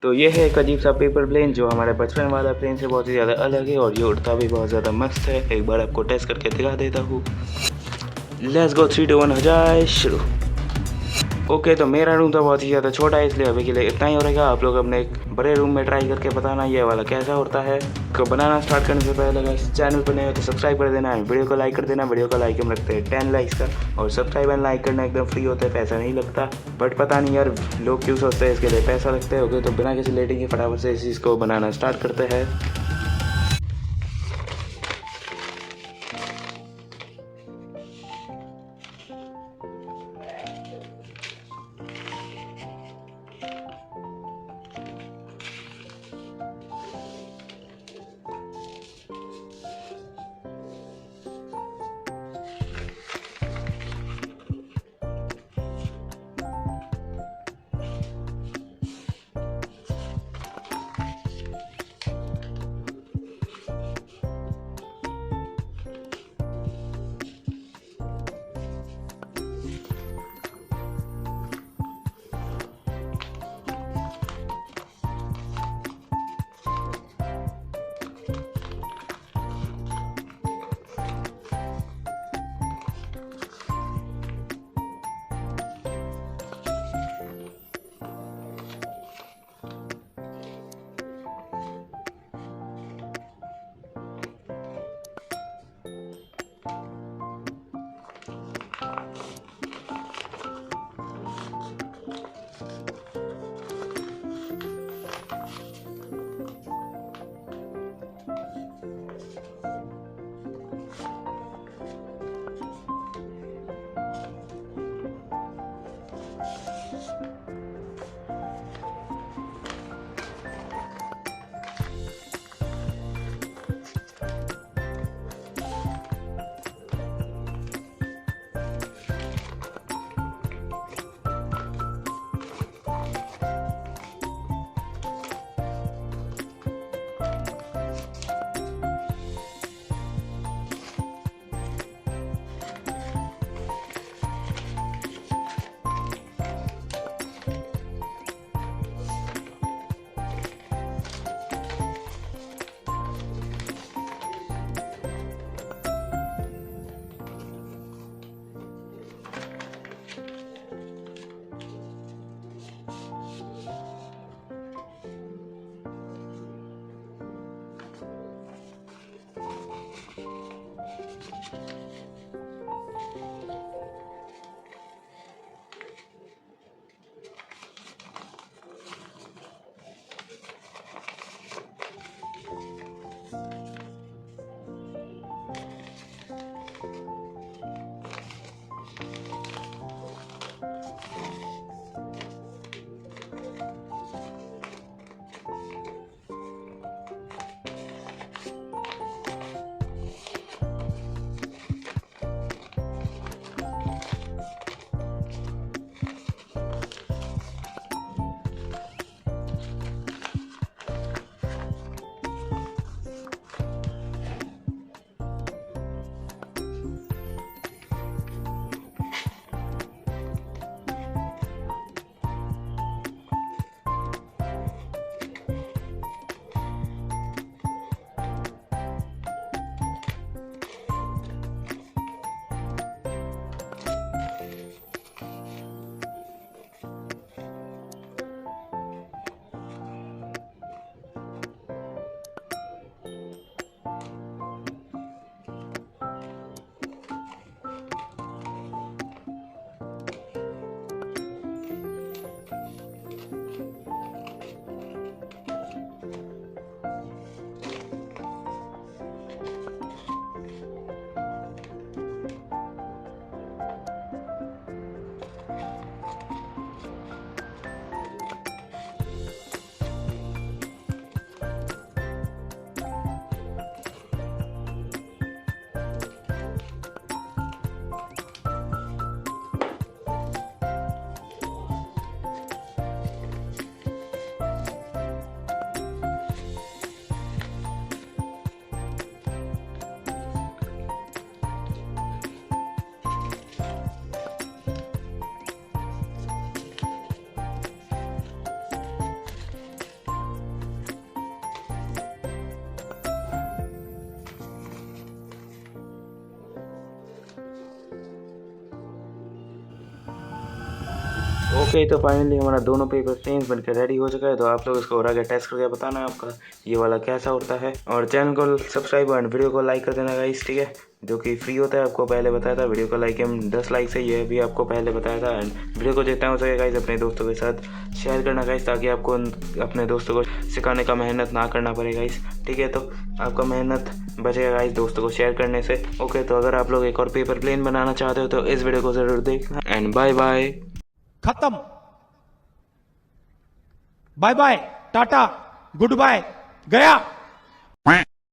तो ये है एक अजीब सा पेपर प्लेन जो हमारे बचपन वाला प्लेन से बहुत ही ज़्यादा अलग है और ये उड़ता भी बहुत ज़्यादा मस्त है। एक बार आपको टेस्ट करके दिखा देता हूँ। लेट्स गो 3 2 1 हो जाए शुरू। ओके, तो मेरा रूम तो बहुत ही ज़्यादा छोटा है, इसलिए अभी के लिए इतना ही हो रहेगा। आप लोग अपने एक बड़े रूम में ट्राई करके बताना ये वाला कैसा होता है। तो बनाना स्टार्ट करने से पहले अगर चैनल पर नए हो तो सब्सक्राइब कर देना है, वीडियो को लाइक कर देना। वीडियो का लाइक हम रखते हैं 10 लाइक्स का, और सब्सक्राइब एंड लाइक करना एकदम फ्री होता है, पैसा नहीं लगता। बट पता नहीं यार लोग क्यों सोचते हैं इसके लिए पैसा लगते हैं। ओके, तो बिना किसी लेटिंग के फटाफट से इस चीज़ को बनाना स्टार्ट करते हैं। ओके, तो फाइनली हमारा दोनों पेपर प्लेन्स बनकर रेडी हो चुका है। तो आप लोग इसको और आगे टेस्ट करके बताना आपका ये वाला कैसा होता है, और चैनल को सब्सक्राइब और वीडियो को लाइक कर देना गाइस, ठीक है, जो कि फ्री होता है। आपको पहले बताया था वीडियो को लाइक हम 10 लाइक से, ये भी आपको पहले बताया था। एंड वीडियो को जितना हो सके गाइस अपने दोस्तों के साथ शेयर करना गाइस, ताकि आपको अपने दोस्तों को सिखाने का मेहनत ना करना पड़े गाइस, ठीक है। तो आपका मेहनत बचेगा गाइस दोस्तों को शेयर करने से। ओके, तो अगर आप लोग एक और पेपर प्लेन बनाना चाहते हो तो इस वीडियो को ज़रूर देखना। And bye bye. खत्म। बाय बाय, टाटा, गुड बाय, गया।